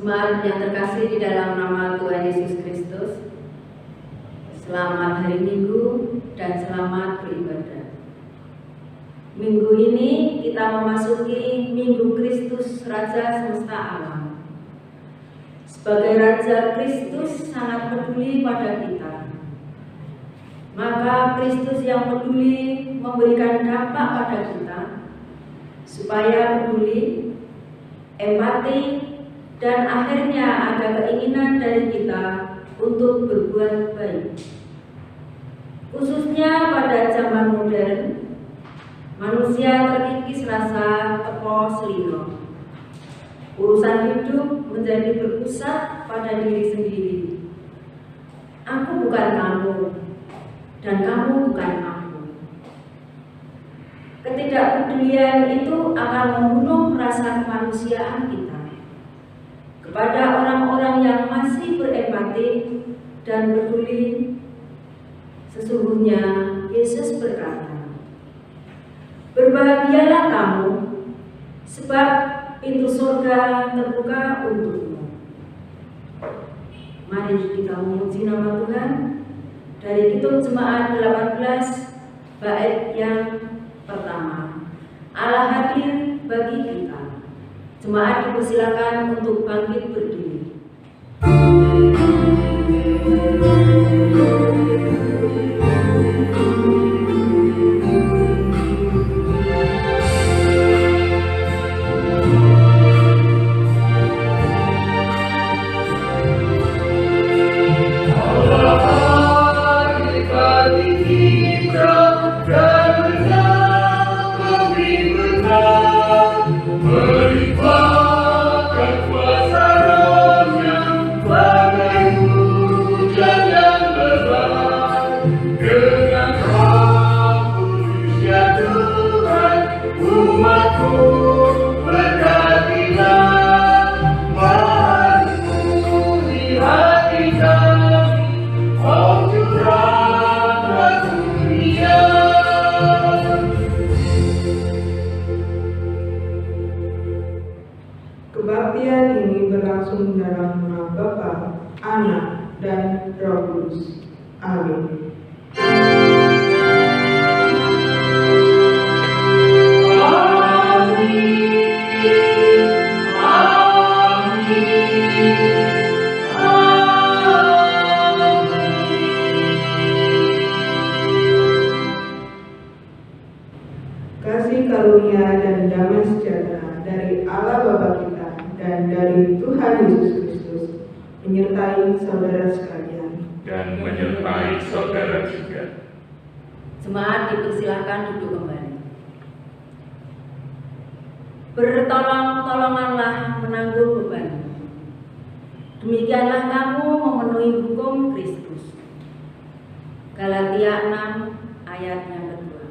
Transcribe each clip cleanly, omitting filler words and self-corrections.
Jemaat yang terkasih di dalam nama Tuhan Yesus Kristus, selamat hari Minggu dan selamat beribadah. Minggu ini kita memasuki Minggu Kristus Raja Semesta Alam. Sebagai Raja, Kristus sangat peduli pada kita. Maka Kristus yang peduli memberikan dampak pada kita, supaya peduli, empati, dan akhirnya ada keinginan dari kita untuk berbuat baik. Khususnya pada zaman modern, manusia terkikis rasa teko selino. Urusan hidup menjadi berpusat pada diri sendiri. Aku bukan kamu, dan kamu bukan aku. Ketidakpedulian itu akan membunuh rasa kemanusiaan kita. Kepada orang-orang yang masih berempati dan peduli, sesungguhnya Yesus berkata, "Berbahagialah kamu, sebab pintu surga terbuka untukmu." Mari kita memuji nama Tuhan dari Kitab Jemaat 18 bait yang pertama. Allah hadir bagi kita. Jemaat dipersilakan untuk bangkit berdiri. Kebaktian ini berlangsung dalam nama Bapa, Anak, dan Roh Kudus. Amin. Kasih karunia dan damai sejahtera dari Allah Bapa kita dan dari Tuhan Yesus Kristus menyertai saudara sekalian. Dan menyertai saudara juga. Jemaat dipersilakan duduk kembali. Bertolong-tolonganlah menanggung beban. Demikianlah kamu memenuhi hukum Kristus. Galatia 6 ayat yang kedua.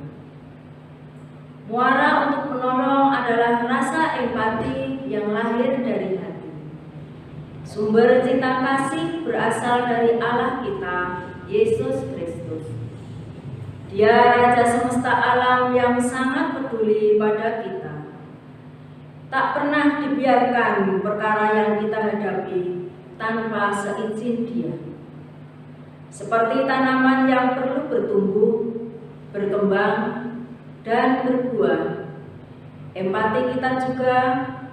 Muara untuk menolong adalah rasa empati yang lahir dari hati. Sumber cinta kasih berasal dari Allah kita, Yesus Kristus. Dia Raja Semesta Alam yang sangat peduli pada kita. Tak pernah dibiarkan perkara yang kita hadapi tanpa seizin Dia. Seperti tanaman yang perlu bertumbuh, berkembang, dan berbuah, empati kita juga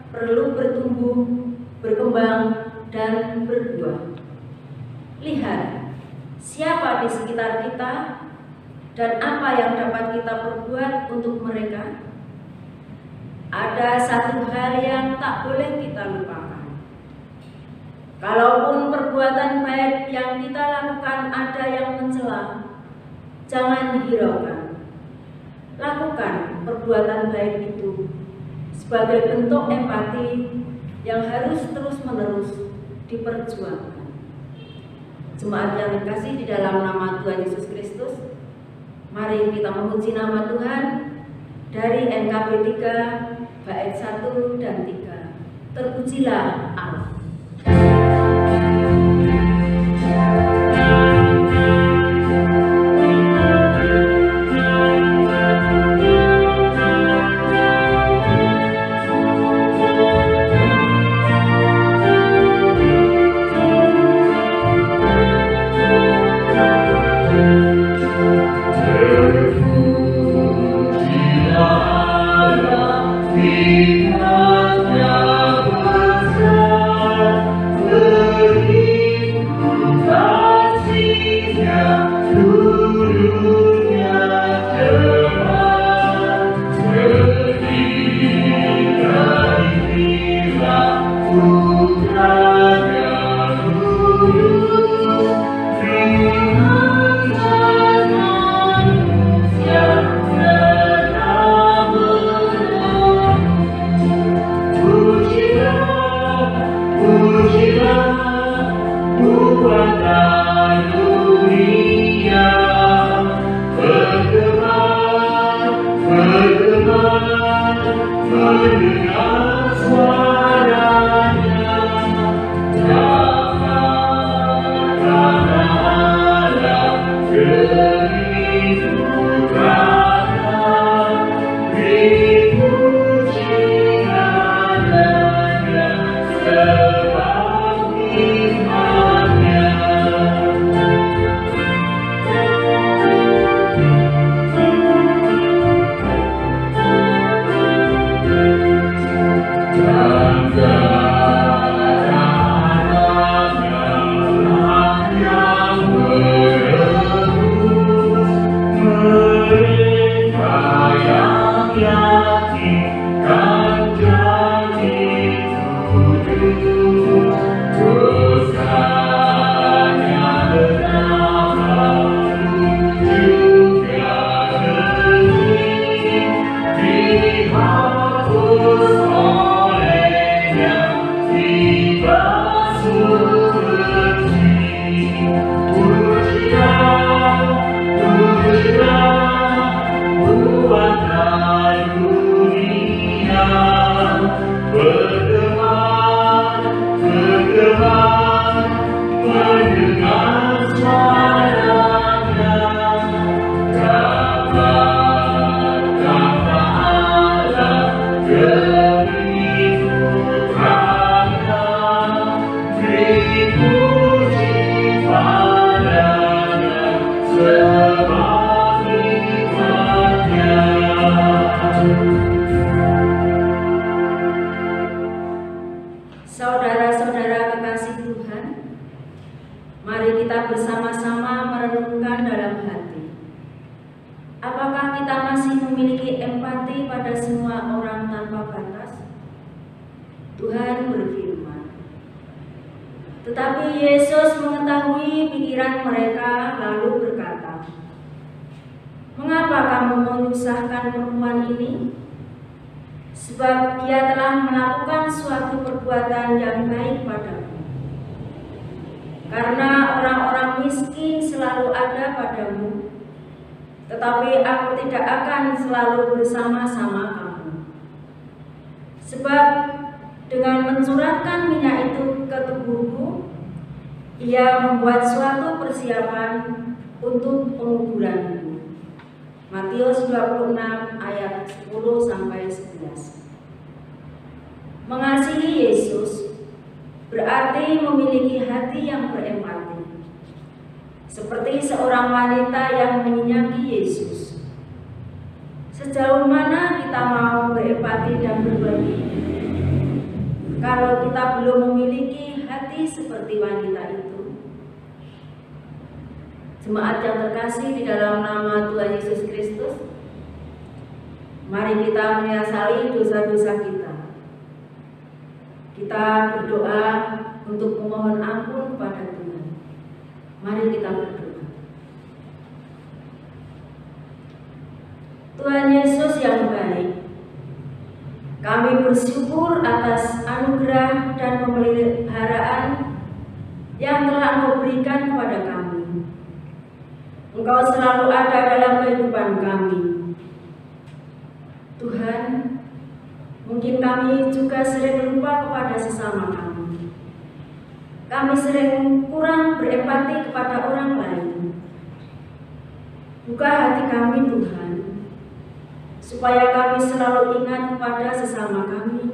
perlu bertumbuh, berkembang, dan berbuah. Lihat, siapa di sekitar kita dan apa yang dapat kita perbuat untuk mereka. Ada satu hal yang tak boleh kita lupakan. Kalaupun perbuatan baik yang kita lakukan ada yang mencela, jangan hiraukan. Lakukan perbuatan baik itu sebagai bentuk empati yang harus terus-menerus diperjuangkan. Jemaat yang terkasih di dalam nama Tuhan Yesus Kristus, mari kita memuji nama Tuhan dari NKB 3 bait 1 dan 3. Terpujilah Allah. Saudara-saudara kekasih Tuhan, mari kita bersama-sama merenungkan dalam hati. Apakah kita masih memiliki empati pada semua orang tanpa batas? Tuhan berfirman, tetapi Yesus mengetahui pikiran mereka lalu berkata, "Mengapa kamu menyusahkan perempuan ini? Sebab ia telah melakukan suatu perbuatan yang baik padamu. Karena orang-orang miskin selalu ada padamu, tetapi aku tidak akan selalu bersama-sama kamu. Sebab dengan mencurahkan minyak itu ke tubuhmu, ia membuat suatu persiapan untuk penguburanmu." Matius 26 ayat 10-11. Mengasihi Yesus berarti memiliki hati yang berempati. Seperti seorang wanita yang menyinyangi Yesus. Sejauh mana kita mau berempati dan berbagi? Kalau kita belum memiliki hati seperti wanita itu. Jemaat yang terkasih di dalam nama Tuhan Yesus Kristus, mari kita menyesali dosa-dosa kita. Kita berdoa untuk memohon ampun kepada Tuhan. Mari kita berdoa. Tuhan Yesus yang baik, kami bersyukur atas anugerah dan pemeliharaan yang telah Engkau berikan kepada kami. Engkau selalu ada dalam kehidupan kami. Tuhan, mungkin kami juga sering lupa kepada sesama kami. Kami sering kurang berempati kepada orang lain. Buka hati kami, Tuhan, supaya kami selalu ingat kepada sesama kami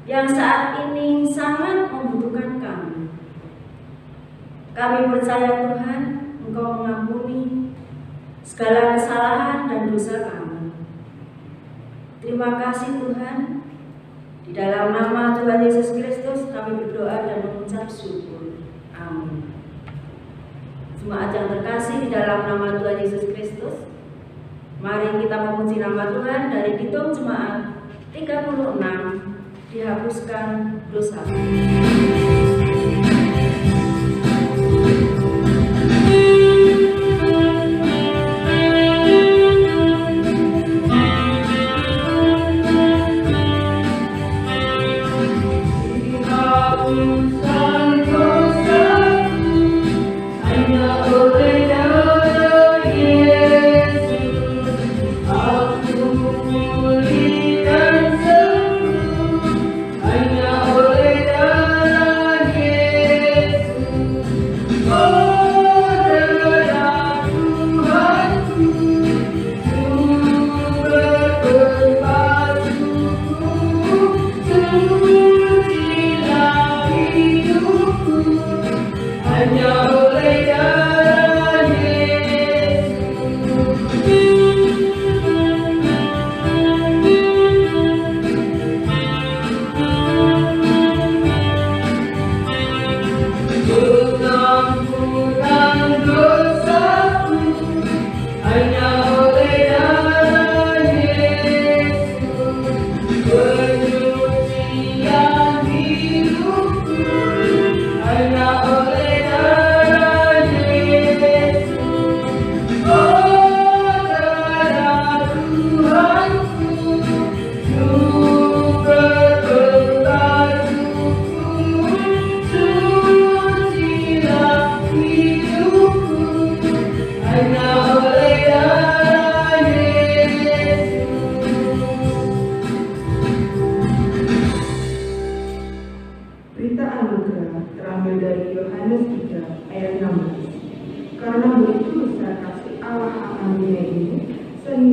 yang saat ini sangat membutuhkan kami. Kami percaya, Tuhan, Engkau mengampuni segala kesalahan dan dosa kami. Terima kasih Tuhan. Di dalam nama Tuhan Yesus Kristus kami berdoa dan mengucap syukur. Amin. Jemaat yang terkasih di dalam nama Tuhan Yesus Kristus, mari kita memuji nama Tuhan dari Kidung Jemaat 36, dihapuskan dosa. Hanya oleh darah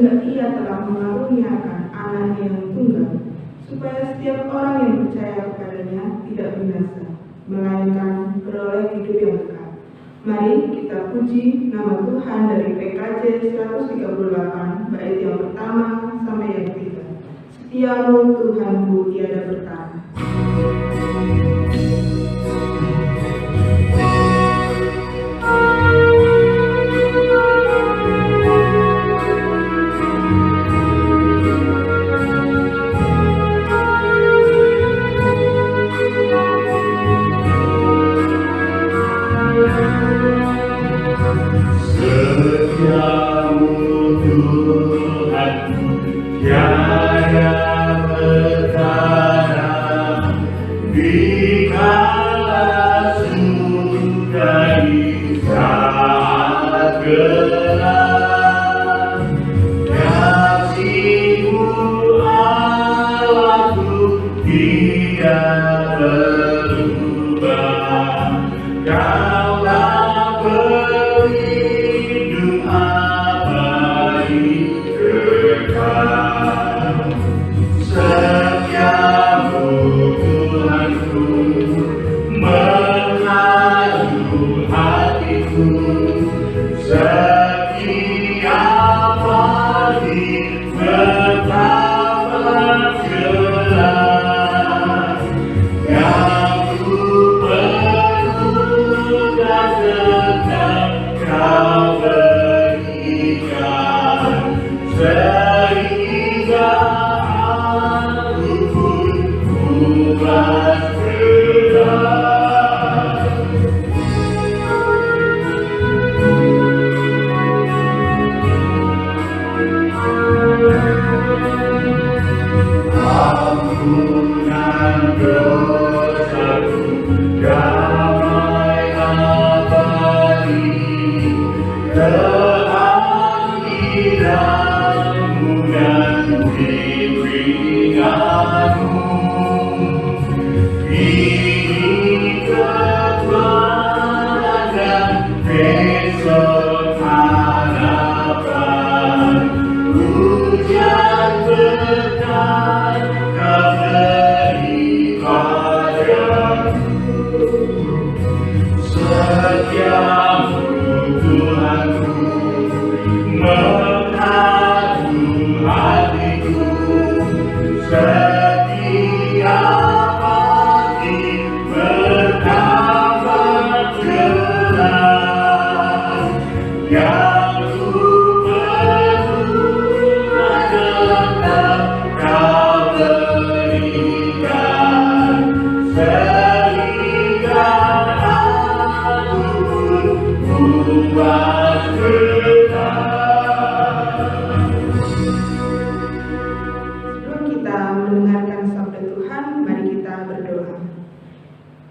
sehingga ia telah mengaruniakan anaknya yang tunggal, supaya setiap orang yang percaya kepadanya tidak binasa, melainkan beroleh hidup yang kekal. Mari kita puji nama Tuhan dari PKJ 138, bait yang pertama sampai yang ketiga. Setiamu Tuhanku tiada bertahan.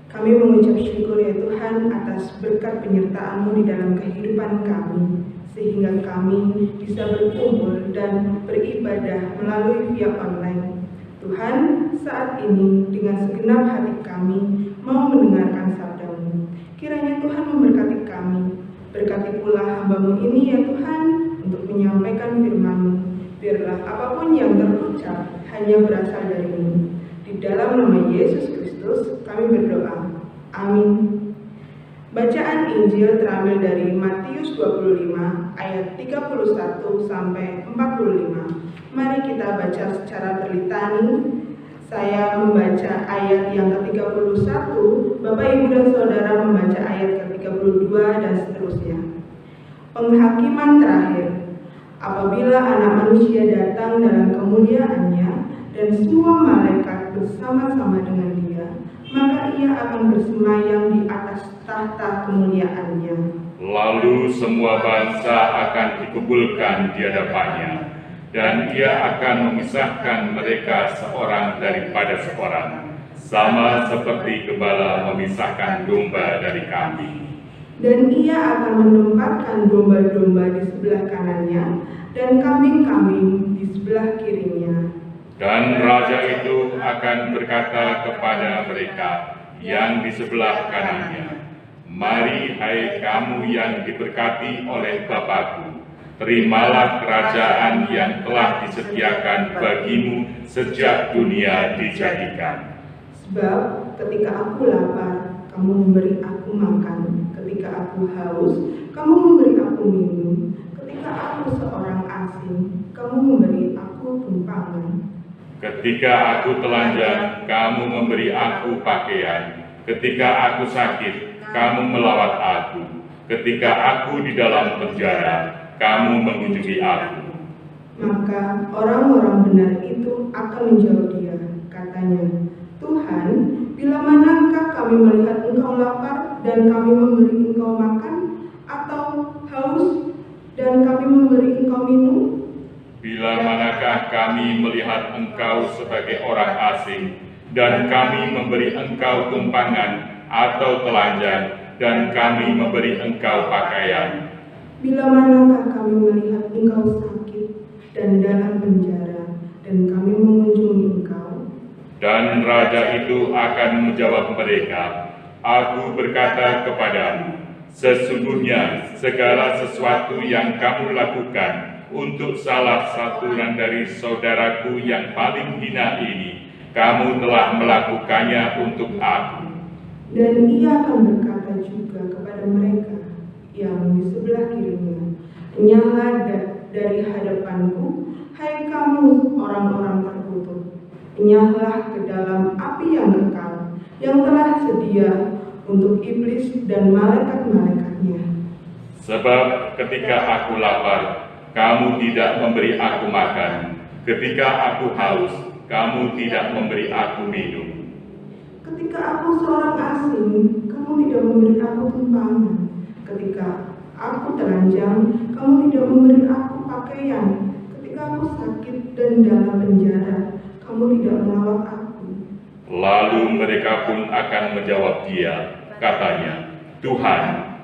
Kami mengucap syukur ya Tuhan atas berkat penyertaan-Mu di dalam kehidupan kami, sehingga kami bisa berkumpul dan beribadah melalui via online. Tuhan, saat ini dengan segenap hati kami mau mendengarkan sabda-Mu. Kiranya Tuhan memberkati kami, berkati pula hamba-Mu ini ya Tuhan untuk menyampaikan firman-Mu. Biarlah apapun yang terucap hanya berasal dari-Mu. Di dalam nama Yesus Kristus kami berdoa. Amin. Bacaan Injil terambil dari Matius 25 ayat 31 sampai 45. Mari kita baca secara berlitani. Saya membaca ayat yang ke-31, Bapak Ibu dan Saudara membaca ayat ke-32 dan seterusnya. Penghakiman terakhir. Apabila Anak Manusia datang dalam kemuliaannya dan semua malaikat bersama-sama dengan Dia, maka Ia akan bersemayam di atas tahta kemuliaannya. Lalu semua bangsa akan dikumpulkan di hadapannya, dan Ia akan memisahkan mereka seorang daripada seorang, sama seperti gembala memisahkan domba dari kambing. Dan Ia akan menempatkan domba-domba di sebelah kanannya dan kambing-kambing di sebelah kirinya. Dan raja itu akan berkata kepada mereka yang di sebelah kanannya, "Mari hai kamu yang diberkati oleh Bapa-Ku, terimalah kerajaan yang telah disediakan bagimu sejak dunia dijadikan. Sebab ketika aku lapar, kamu memberi aku makan. Ketika aku haus, kamu memberi aku minum. Ketika aku seorang asing, kamu memberi aku tumpangan. Ketika aku telanjang, kamu memberi aku pakaian. Ketika aku sakit, kamu melawat aku. Ketika aku di dalam penjara, kamu mengunjungi aku. Maka orang-orang benar itu akan menjawab dia, katanya, Tuhan, bila manakah kami melihat engkau lapar dan kami memberi engkau makan, atau haus dan kami memberi engkau minum? Bila manakah kami melihat engkau sebagai orang asing, dan kami memberi engkau tumpangan atau telanjang, dan kami memberi engkau pakaian? Bila manakah kami melihat engkau sakit dan dalam penjara, dan kami mengunjungi engkau? Dan raja itu akan menjawab mereka, Aku berkata kepadamu, sesungguhnya segala sesuatu yang kamu lakukan untuk salah satu dari saudaraku yang paling hina ini, kamu telah melakukannya untuk aku. Dan ia akan berkata juga kepada mereka yang di sebelah kirinya, Nyala dari hadapanku, hai kamu orang-orang terkutuk, nyala ke dalam api yang kekal, yang telah sedia untuk iblis dan malaikat-malaikatnya. Sebab ketika aku lapar, kamu tidak memberi aku makan. Ketika aku haus, kamu tidak memberi aku minum. Ketika aku seorang asing, kamu tidak memberi aku tumpangan. Ketika aku telanjang, kamu tidak memberi aku pakaian. Ketika aku sakit dan dalam penjara, kamu tidak melawat aku. Lalu mereka pun akan menjawab dia, katanya, Tuhan,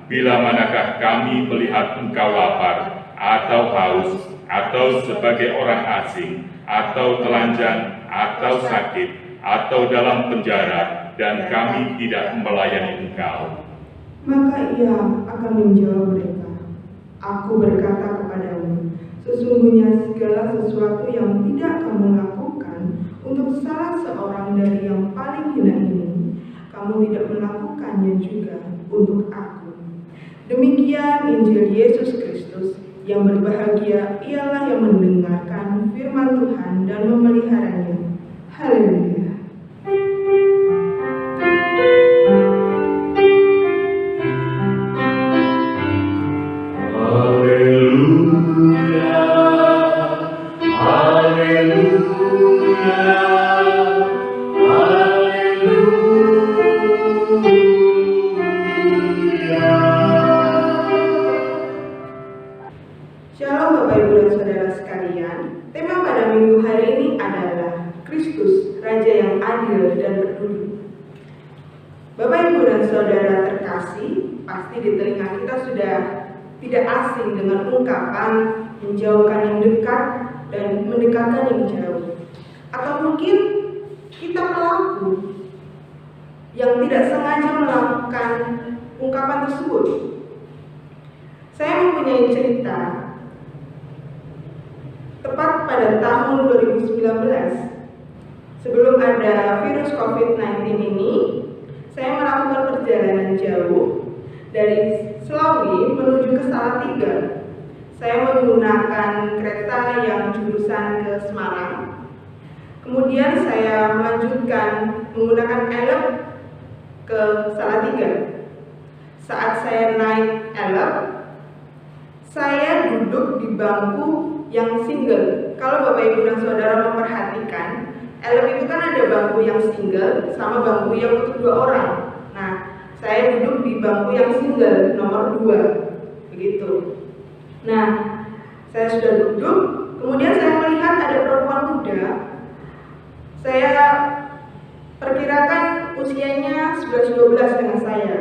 bila manakah kami melihat engkau lapar, atau haus, atau sebagai orang asing, atau telanjang, atau sakit, atau dalam penjara, dan kami tidak melayani engkau? Maka ia akan menjawab mereka, Aku berkata kepadamu, sesungguhnya segala sesuatu yang tidak kamu lakukan untuk salah seorang dari yang paling hina ini, kamu tidak melakukannya juga untuk aku. Demikian Injil Yesus Kristus. Yang berbahagia ialah yang mendengarkan firman Tuhan dan memeliharanya. Haleluya. Shalom Bapak Ibu dan Saudara sekalian. Tema pada minggu hari ini adalah Kristus, Raja yang adil dan peduli. Bapak Ibu dan Saudara terkasih, pasti di telinga kita sudah tidak asing dengan ungkapan menjauhkan yang dekat dan mendekatkan yang jauh. Atau mungkin kita pelaku yang tidak sengaja melakukan ungkapan tersebut. Saya mempunyai cerita. Tepat pada tahun 2019, sebelum ada virus COVID-19 ini, saya melakukan perjalanan jauh dari Selawi menuju ke Salatiga. Saya menggunakan kereta yang jurusan ke Semarang. Kemudian saya melanjutkan menggunakan elep ke Salatiga. Saat saya naik elep, saya duduk di bangku yang single. Kalau Bapak Ibu dan Saudara memperhatikan, elep itu kan ada bangku yang single sama bangku yang untuk 2 orang. Nah, saya duduk di bangku yang single nomor 2, begitu. Nah, saya sudah duduk, kemudian saya melihat ada perempuan muda. Saya perkirakan usianya 11-12 dengan saya.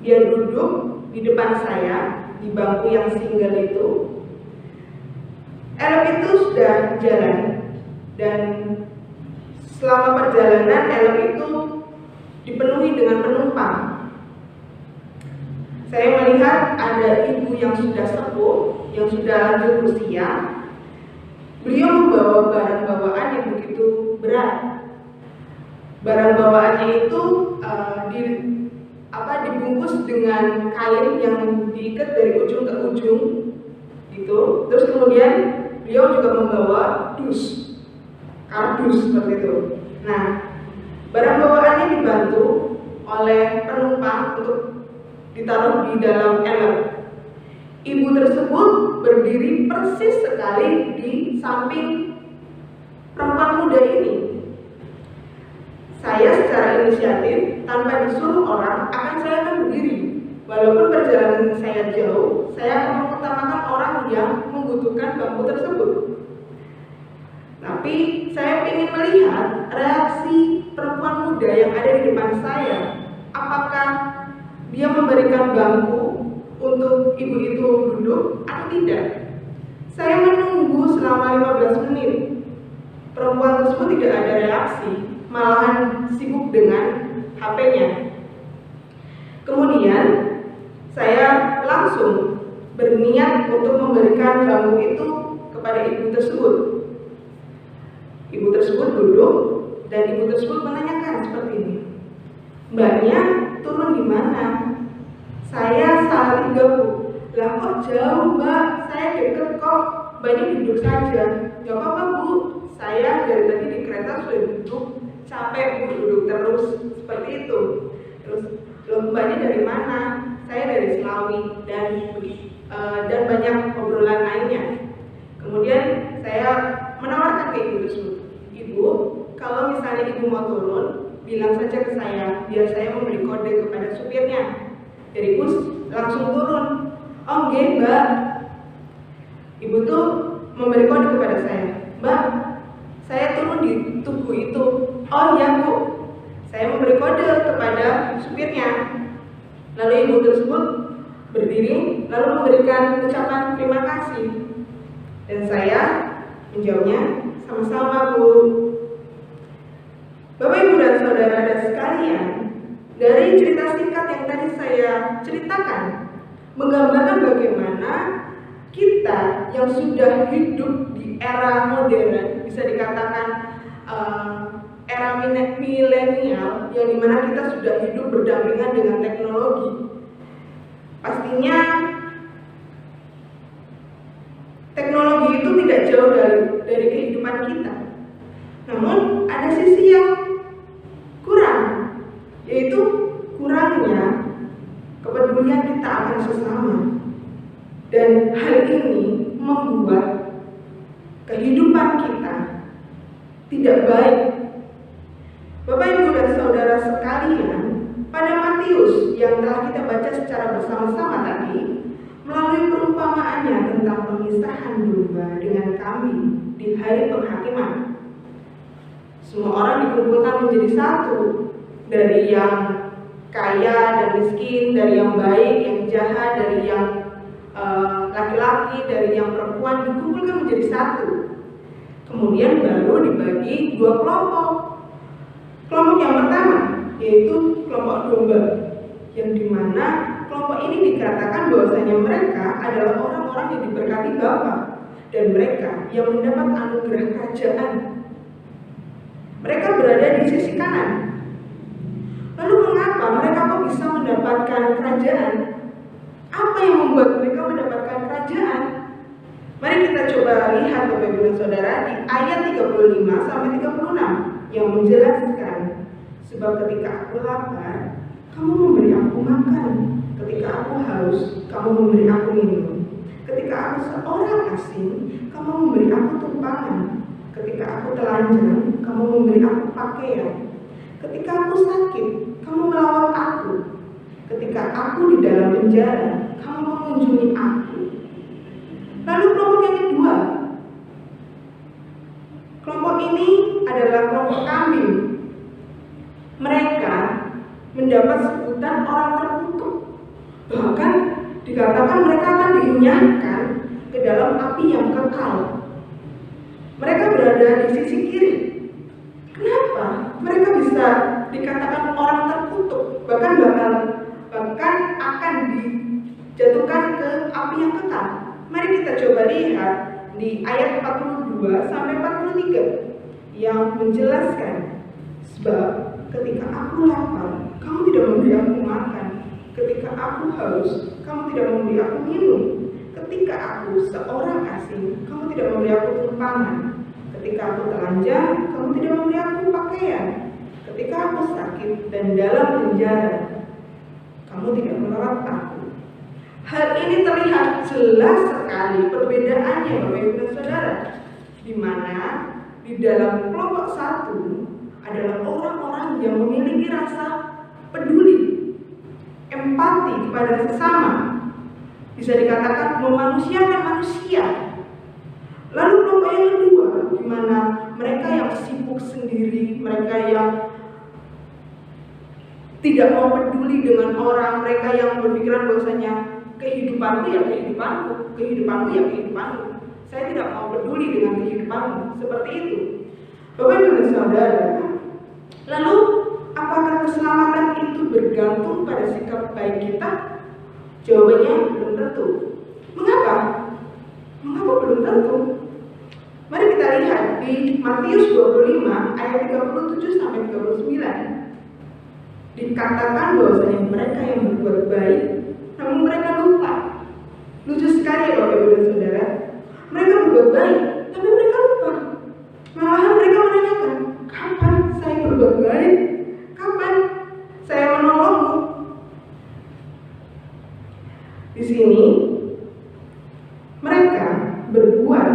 Dia duduk di depan saya di bangku yang single itu. Elep itu sudah jalan, dan selama perjalanan elep itu dipenuhi dengan penumpang. Saya melihat ada ibu yang sudah sepuh yang sudah lanjut usia, beliau membawa barang bawaan yang begitu berat. Barang bawaannya itu dibungkus dengan kain yang diikat dari ujung ke ujung gitu. Terus kemudian beliau juga membawa kardus seperti itu. Nah, barang bawaannya dibantu oleh penumpang untuk ditaruh di dalam ember. Ibu tersebut berdiri persis sekali di samping perempuan muda ini. Saya secara inisiatif, tanpa disuruh orang, saya akan berdiri. Walaupun perjalanan saya jauh, saya akan mengutamakan orang yang membutuhkan bangku tersebut. Tapi saya ingin melihat reaksi perempuan muda yang ada di depan saya. Apakah dia memberikan bangku untuk ibu itu duduk atau tidak? Saya menunggu selama 15 menit. Perempuan tersebut tidak ada reaksi, malahan sibuk dengan HP-nya. Kemudian saya langsung berniat untuk memberikan bangku itu kepada ibu tersebut. Ibu tersebut duduk dan ibu tersebut menanyakan seperti ini, "Mbaknya turun di mana?" Saya salah tinggal, Bu. "Lah kok jauh, Mbak? Saya deket kok. Mbaknya duduk saja." "Gak apa-apa, Bu. Saya dari tadi di kereta sudah duduk, capek Bu duduk terus." Seperti itu. Terus, "Loh, Mbaknya dari mana?" "Saya dari Selawi." Dan banyak obrolan lainnya. Kemudian saya menawarkan ke ibu tersebut, "Ibu, kalau misalnya ibu mau turun, bilang saja ke saya, biar saya memberi kode kepada supirnya." Jadi ibu langsung turun. "Oh nggih, Mbak." Ibu tuh memberi kode kepada saya, "Mbak, saya turun di tugu itu." "Oh iya, Bu." Saya memberi kode kepada supirnya. Lalu ibu tersebut berdiri lalu memberikan ucapan terima kasih. Dan saya menjawabnya, "Sama-sama, Bu." Bapak, Ibu, dan saudara sekalian, dari cerita singkat yang tadi saya ceritakan menggambarkan bagaimana kita yang sudah hidup di era modern, bisa dikatakan era milenial, yang dimana kita sudah hidup berdampingan dengan teknologi. Pastinya teknologi itu tidak jauh dari kehidupan kita. Namun ada sisi yang kurang, yaitu kurangnya kepedulian kita akan sesama. Dan hal ini membuat kehidupan kita tidak baik. Bapak, Ibu, dan saudara sekalian, pada Matius yang telah kita baca secara bersama-sama tadi, melalui perumpamaannya tentang pemisahan domba dengan kambing di hari penghakiman, semua orang dikumpulkan menjadi satu, dari yang kaya dan miskin, dari yang baik, yang jahat, dari yang laki-laki, dari yang perempuan, dikumpulkan menjadi satu. Kemudian baru dibagi dua kelompok. Kelompok yang pertama yaitu kelompok domba, yang dimana kelompok ini dikatakan bahwasanya mereka adalah orang-orang yang diberkati Bapa dan mereka yang mendapat anugerah kerajaan. Mereka berada di sisi kanan. Lalu mengapa mereka kok bisa mendapatkan kerajaan? Apa yang membuat mereka mendapatkan kerajaan? Mari kita coba lihat, Bapak, Ibu, dan saudara, di ayat 35 sampai 36 yang menjelaskan, "Sebab ketika aku lapar, kamu memberi aku makan. Ketika aku haus, kamu memberi aku minum. Ketika aku seorang asing, kamu memberi aku tumpangan. Ketika aku telanjang, kamu memberi aku pakaian. Ketika aku sakit, kamu merawat aku. Ketika aku di dalam penjara, kamu mengunjungi aku." Lalu kelompok yang kedua, kelompok ini adalah kelompok kambing. Mereka mendapat sebutan orang terkutuk. Bahkan dikatakan mereka akan dinyahkan ke dalam api yang kekal. Mereka berada di sisi kiri. Kenapa mereka bisa dikatakan orang terkutuk? Bahkan akan dijatuhkan ke api yang kekal. Mari kita coba lihat di ayat 42 sampai 43 yang menjelaskan, sebab ketika aku lapar, kamu tidak memberi aku makan. Ketika aku haus, kamu tidak memberi aku minum. Ketika aku seorang asing, kamu tidak memberi aku tumpangan. Ketika aku telanjang, kamu tidak memberi aku pakaian. Ketika aku sakit dan dalam penjara, kamu tidak merawat aku. Hal ini terlihat jelas sekali perbedaannya, Bapak Ibu dan Saudara, di mana di dalam kelompok satu adalah orang-orang yang memiliki rasa peduli, empati kepada sesama, bisa dikatakan memanusiakan manusia. Lalu kelompok yang kedua, di mana mereka yang sibuk sendiri, mereka yang tidak mau peduli dengan orang, mereka yang berpikiran bahwasanya kehidupanku ya kehidupanku, kehidupanmu ya kehidupanku. Saya tidak mau peduli dengan kehidupanmu, seperti itu. Bapak Ibu dan Saudara, lalu apakah keselamatan itu bergantung pada sikap baik kita? Jawabannya belum tentu. Mengapa? Mengapa belum tentu? Mari kita lihat di Matius 25 ayat 37 sampai 39. Dikatakan bahwasanya mereka yang berbuat baik, namun mereka lupa. Lucu sekali ya Bapak Ibu dan Saudara. Mereka berbuat baik, tapi mereka lupa. Malahan mereka menanyakan, kapan saya berbuat baik? Kapan saya menolongmu? Di sini mereka berbuat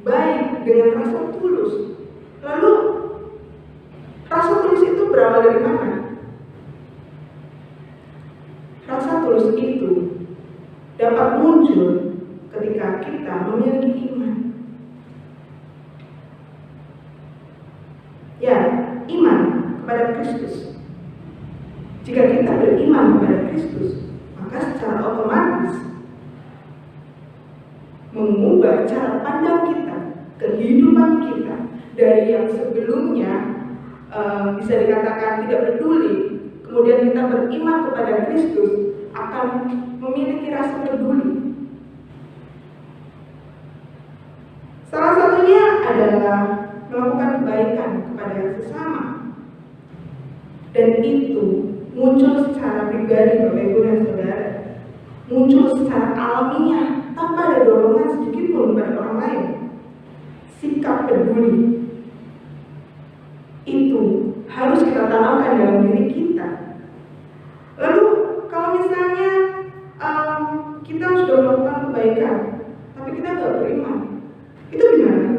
baik dengan rasa tulus. Lalu rasa tulus itu berawal dari mana? Rasa tulus itu dapat muncul ketika kita memiliki iman. Ya, iman kepada Kristus. Jika kita beriman kepada Kristus, maka secara otomatis mengubah cara pandang kita, kehidupan kita dari yang sebelumnya bisa dikatakan tidak peduli, kemudian kita beriman kepada Kristus, akan memiliki rasa peduli. Salah satunya adalah melakukan kebaikan kepada sesama. Dan itu muncul secara pribadi Bapak Ibu dan Saudara. Muncul secara alamiah tanpa ada dorongan sedikit pun pada orang lain. Sikap peduli itu harus kita tanamkan dalam diri kita. Lalu kalau misalnya kita sudah melakukan kebaikan, tapi kita tidak beriman, itu gimana?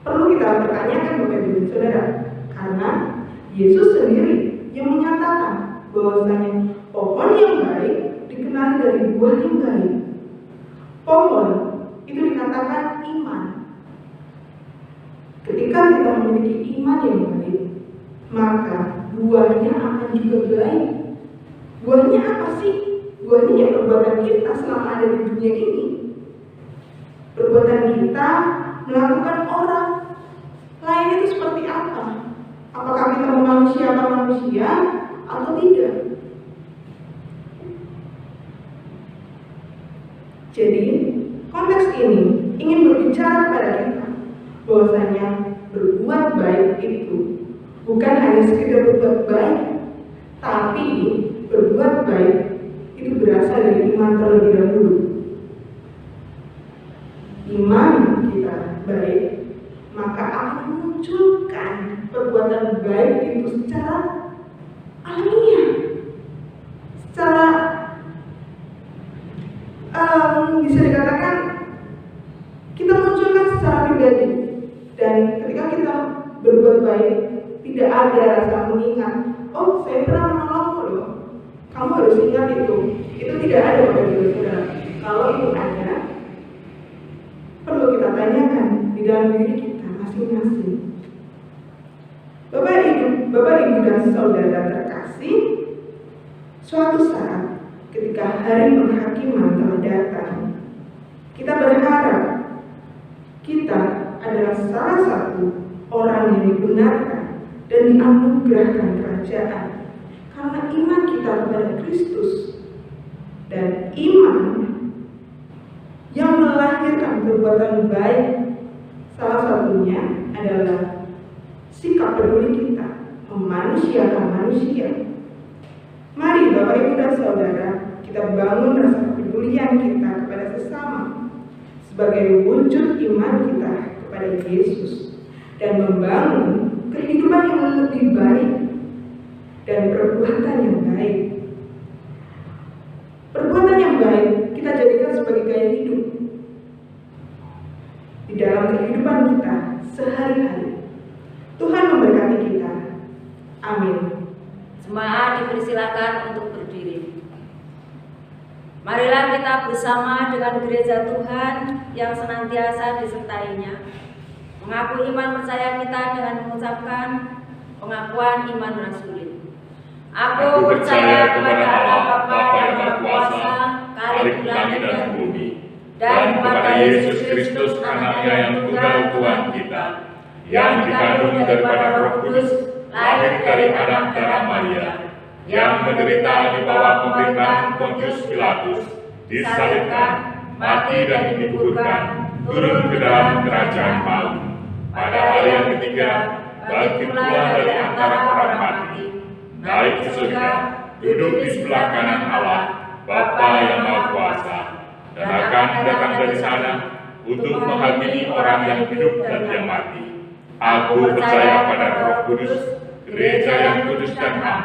Perlu kita pertanyakan Bapak Ibu dan Saudara, karena Yesus sendiri yang menyatakan bahwasanya pohon yang baik dikenali dari buah yang baik. Pohon itu dikatakan iman. Ketika kita memiliki iman yang baik, maka buahnya akan juga baik. Buahnya apa sih? Buahnya ya perbuatan kita selama ada di dunia ini. Perbuatan kita melakukan orang lain itu seperti apa? Apakah kita memanusiakan manusia atau tidak? Jadi konteks ini ingin berbicara kepada kita bahwasanya berbuat baik itu bukan hanya sekedar berbuat baik, tapi berbuat baik itu berasal dari iman terlebih dahulu. Iman kita baik, maka akan munculkan perbuatan baik itu secara alamiah, secara bisa dikatakan kita munculkan secara pribadi. Dan ketika kita berbuat baik, tidak ada rasa mengingat, oh saya pernah menolongmu loh, kamu harus ingat itu tidak ada pada diri saudara. Kalau itu ada, perlu kita tanyakan di dalam diri kita masing-masing. Bapak Ibu dan Saudara terkasih, suatu saat ketika hari penghakiman telah datang, kita berharap kita adalah salah satu orang yang dibenarkan dan dianugerahkan kerajaan karena iman kita kepada Kristus. Dan iman melahirkan perbuatan baik. Salah satunya adalah sikap peduli kita memanusiakan manusia. Mari Bapak Ibu dan Saudara, kita bangun rasa kepedulian kita kepada sesama sebagai wujud iman kita kepada Yesus dan membangun kehidupan yang lebih baik dan perbuatan yang baik. Perbuatan yang baik kita jadikan sebagai gaya hidup di dalam kehidupan kita sehari-hari. Tuhan memberkati kita. Amin. Jemaat dipersilakan untuk berdiri. Marilah kita bersama dengan gereja Tuhan yang senantiasa disertainya, mengaku iman percaya kita dengan mengucapkan pengakuan iman rasuli. Aku percaya kepada Allah Bapa yang Maha Kuasa, Khalik langit dan bumi, dan kepada Yesus Kristus Anaknya yang tunggal Tuhan kita, yang dikandung daripada Roh Kudus, lahir dari anak darah Maria, yang menderita di bawah pemerintahan Pontius Pilatus, disalibkan, mati dan dikuburkan, turun ke dalam kerajaan maut. Pada hari yang ketiga, bangkit pula dari antara orang mati, naik ke surga, duduk di sebelah kanan Allah, Bapa yang Maha Kuasa, dan akan datang dari sana untuk menghakimi orang yang hidup dan yang mati. Aku percaya pada Roh Kudus, gereja yang kudus dan am,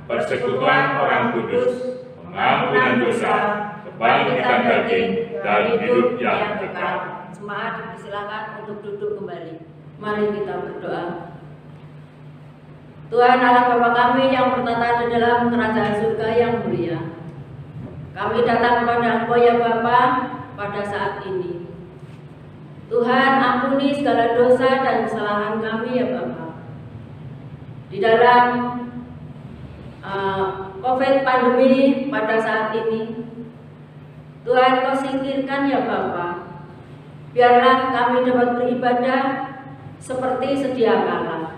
persekutuan orang kudus, pengampunan dosa, kebangkitan daging, dan hidup yang kekal. Jemaat dipersilakan untuk duduk kembali. Mari kita berdoa. Tuhan Allah Bapa kami yang bertata di dalam kerajaan surga yang mulia, kami datang kepada Engkau ya Bapa pada saat ini. Tuhan, ampuni segala dosa dan kesalahan kami ya Bapa. Di dalam COVID pandemi pada saat ini, Tuhan Kau singkirkan ya Bapa. Biarlah kami dapat beribadah seperti sedia kala.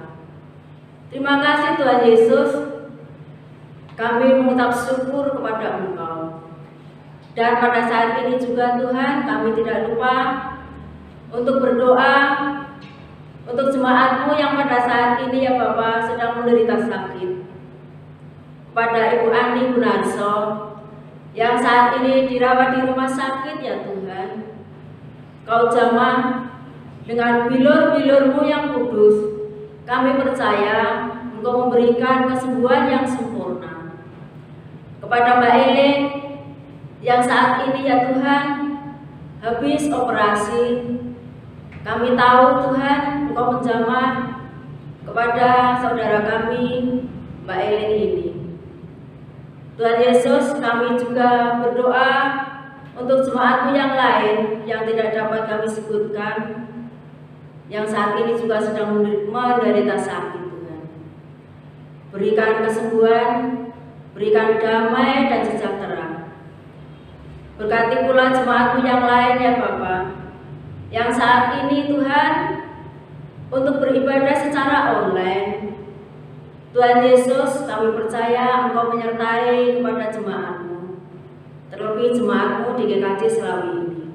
Terima kasih Tuhan Yesus, kami mengucap syukur kepada Engkau. Dan pada saat ini juga Tuhan, kami tidak lupa untuk berdoa untuk jemaat-Mu yang pada saat ini ya Bapak sedang menderita sakit. Pada Ibu Ani Gunarso yang saat ini dirawat di rumah sakit ya Tuhan, Kau jamah dengan bilur-bilur-Mu yang kudus. Kami percaya Engkau memberikan kesembuhan yang sempurna. Kepada Mbak Eling yang saat ini ya Tuhan habis operasi, kami tahu Tuhan Engkau menjamah kepada saudara kami Mbak Eling ini. Tuhan Yesus, kami juga berdoa untuk jemaat-Mu yang lain yang tidak dapat kami sebutkan, yang saat ini juga sedang menderita sakit Tuhan. Berikan kesembuhan, berikan damai dan sejahtera. Berkati pula jemaat-Mu yang lain ya Bapak, yang saat ini Tuhan untuk beribadah secara online. Tuhan Yesus, kami percaya Engkau menyertai kepada jemaat-Mu, terlebih jemaat-Mu di GKJ Selawi ini.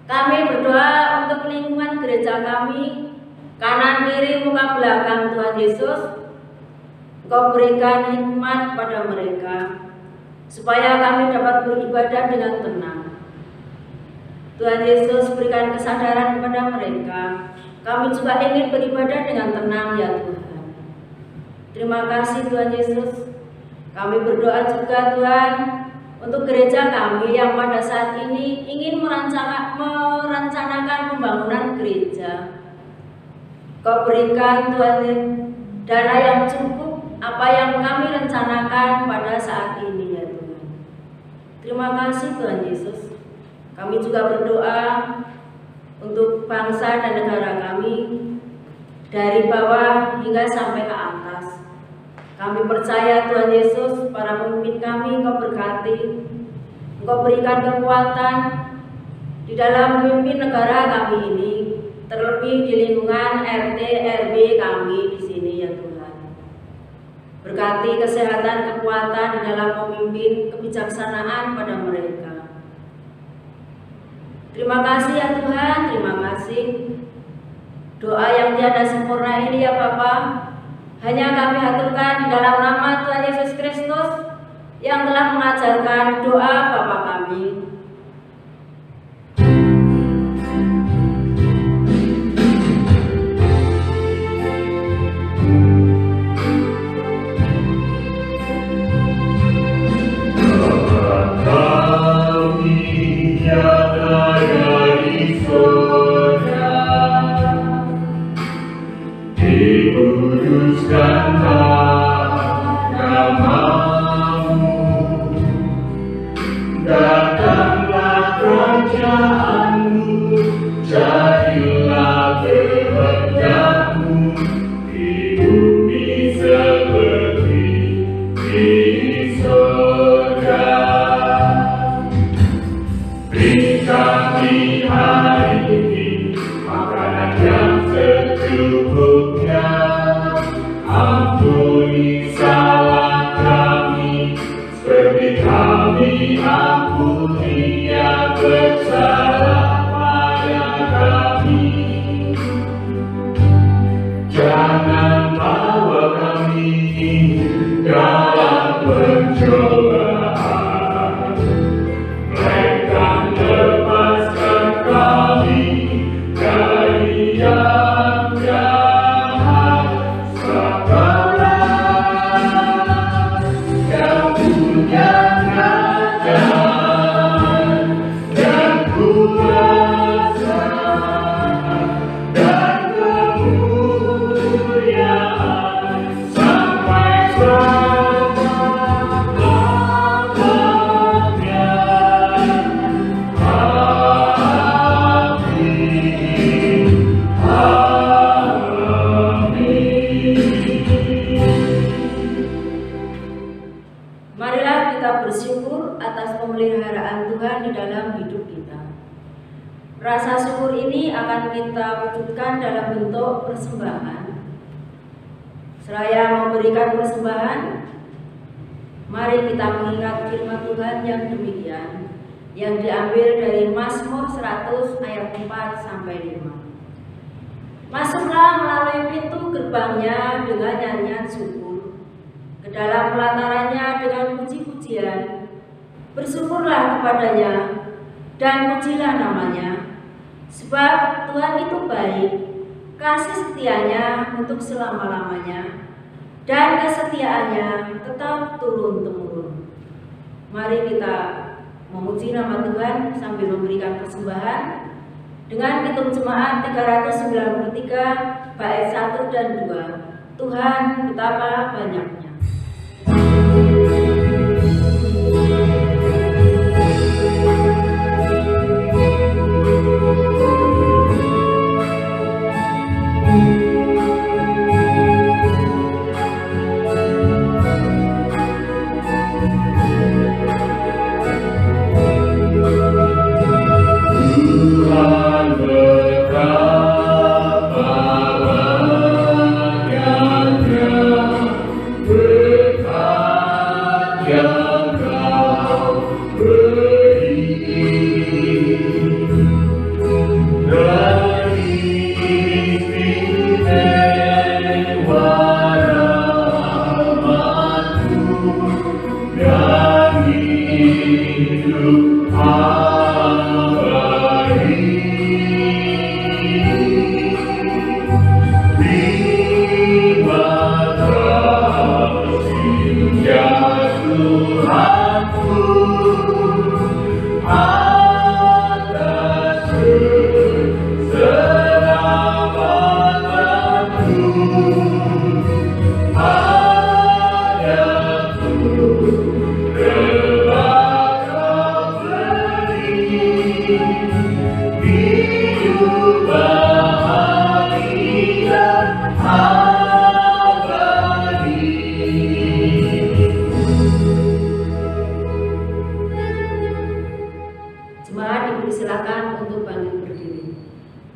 Kami berdoa untuk lingkungan gereja kami, kanan kiri muka belakang Tuhan Yesus. Engkau berikan hikmat kepada mereka, supaya kami dapat beribadah dengan tenang. Tuhan Yesus, berikan kesadaran kepada mereka. Kami juga ingin beribadah dengan tenang ya Tuhan. Terima kasih Tuhan Yesus. Kami berdoa juga Tuhan untuk gereja kami yang pada saat ini ingin merencanakan pembangunan gereja. Kau berikan Tuhan dana yang cukup apa yang kami rencanakan pada saat ini ya Tuhan. Terima kasih Tuhan Yesus. Kami juga berdoa untuk bangsa dan negara kami dari bawah hingga sampai ke atas. Kami percaya Tuhan Yesus, para pemimpin kami Engkau berkati, Engkau berikan kekuatan di dalam memimpin negara kami ini, terlebih di lingkungan RT RW kami di sini ya Tuhan. Berkati kesehatan, kekuatan di dalam memimpin, kebijaksanaan pada mereka. Terima kasih ya Tuhan, terima kasih. Doa yang tiada sempurna ini ya Bapa, hanya kami haturkan di dalam nama Tuhan Yesus Kristus yang telah mengajarkan doa Bapa kami. Rasa syukur ini akan kita wujudkan dalam bentuk persembahan. Seraya memberikan persembahan, mari kita mengingat firman Tuhan yang demikian, yang diambil dari Mazmur 100 ayat 4 sampai 5. Masuklah melalui pintu gerbangnya dengan nyanyian syukur, ke dalam pelatarannya dengan puji-pujian. Bersyukurlah kepadanya dan pujilah namanya. Sebab Tuhan itu baik, kasih setianya untuk selama-lamanya, dan kesetiaannya tetap turun-temurun. Mari kita memuji nama Tuhan sambil memberikan persembahan dengan hitung jemaat 393 bait 1 dan 2. Tuhan betapa banyaknya.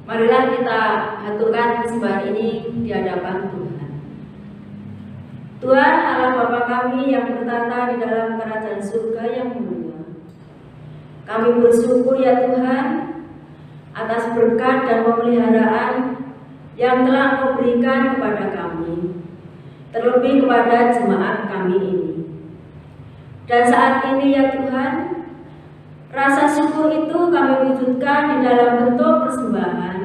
Marilah kita haturkan persembahan ini di hadapan Tuhan. Tuhan Allah Bapa kami yang bertata di dalam kerajaan surga yang mulia. Kami bersyukur ya Tuhan, atas berkat dan pemeliharaan yang telah Engkau berikan kepada kami, terlebih kepada jemaat kami ini. Dan saat ini ya Tuhan, rasa syukur itu kami wujudkan di dalam bentuk persembahan.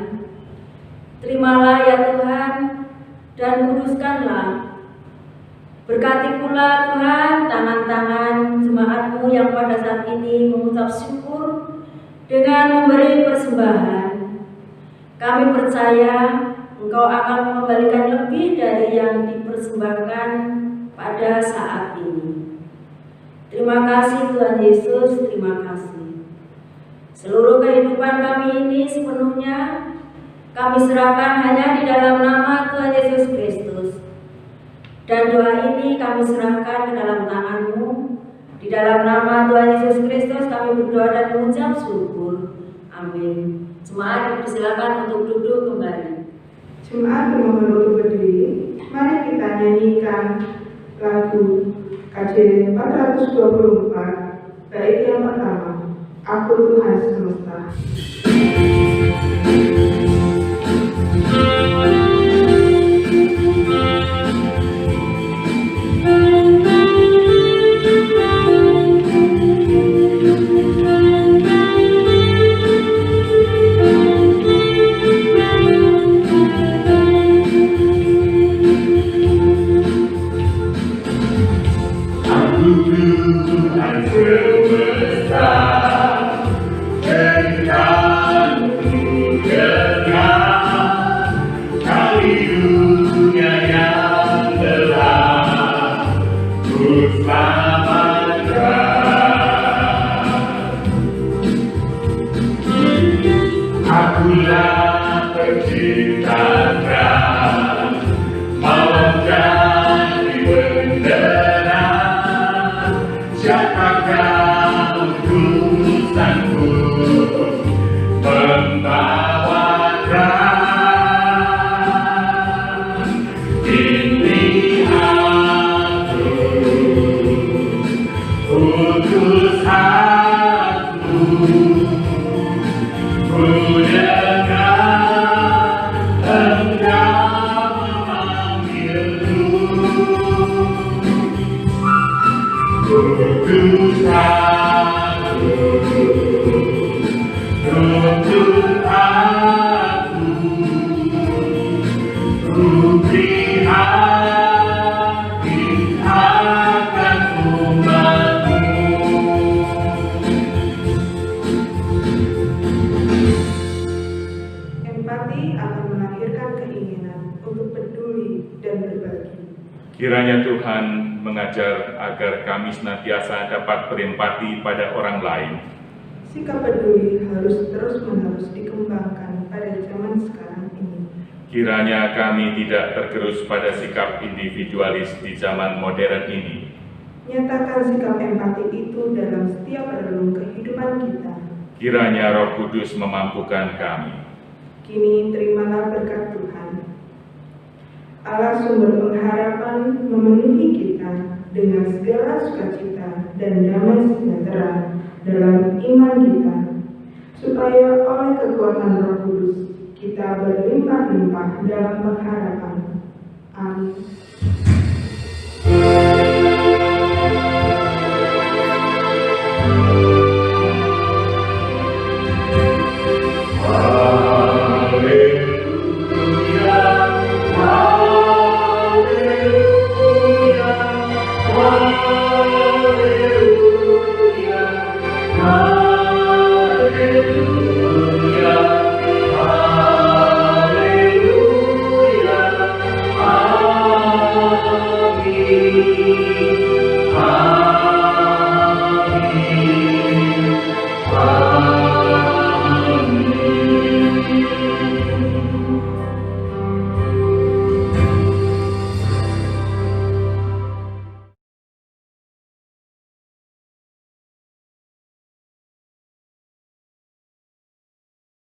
Terimalah ya Tuhan, dan kuduskanlah. Berkati pula Tuhan tangan-tangan jemaat-Mu yang pada saat ini mengucap syukur dengan memberi persembahan. Kami percaya Engkau akan mengembalikan lebih dari yang dipersembahkan pada saat ini. Terima kasih Tuhan Yesus, terima kasih. Seluruh kehidupan kami ini sepenuhnya kami serahkan hanya di dalam nama Tuhan Yesus Kristus. Dan doa ini kami serahkan ke dalam tangan-Mu. Di dalam nama Tuhan Yesus Kristus kami berdoa dan mengucap syukur. Amin. Jemaat dipersilakan untuk duduk kembali. Jemaat dimohon untuk berdiri. Mari kita nyanyikan lagu KJ 424, bait yang pertama, Aku Tuhan Semesta. Kiranya Tuhan mengajar agar kami senantiasa dapat berempati pada orang lain. Sikap peduli harus terus-menerus dikembangkan pada zaman sekarang ini. Kiranya kami tidak tergerus pada sikap individualis di zaman modern ini. Nyatakan sikap empati itu dalam setiap relung kehidupan kita. Kiranya Roh Kudus memampukan kami. Kini terimalah berkat Tuhan. Allah sumber pengharapan memenuhi kita dengan segala sukacita dan damai sejahtera dalam iman kita, supaya oleh kekuatan Roh Kudus kita berlimpah-limpah dalam pengharapan. Amin.